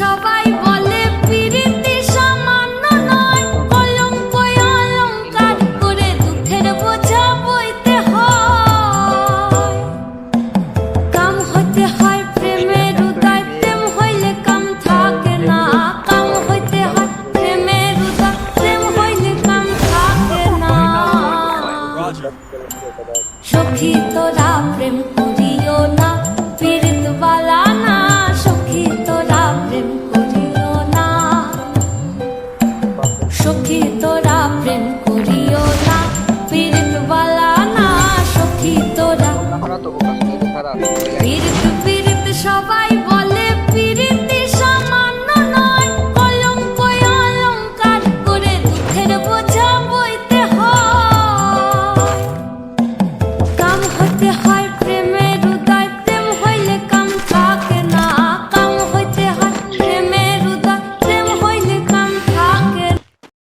সবাই বলে পিরিতি সামান্য নয়, কলঙ্ক অলঙ্কার করে দুঃখের বোঝা বইতে হয়। কাম হইতে হয় প্রেমের উদয়, প্রেম হইলে কাম থাকে না। কাম হইতে হয় প্রেমের উদয়, প্রেম হইলে কাম থাকে না। সখী তোরা প্রেম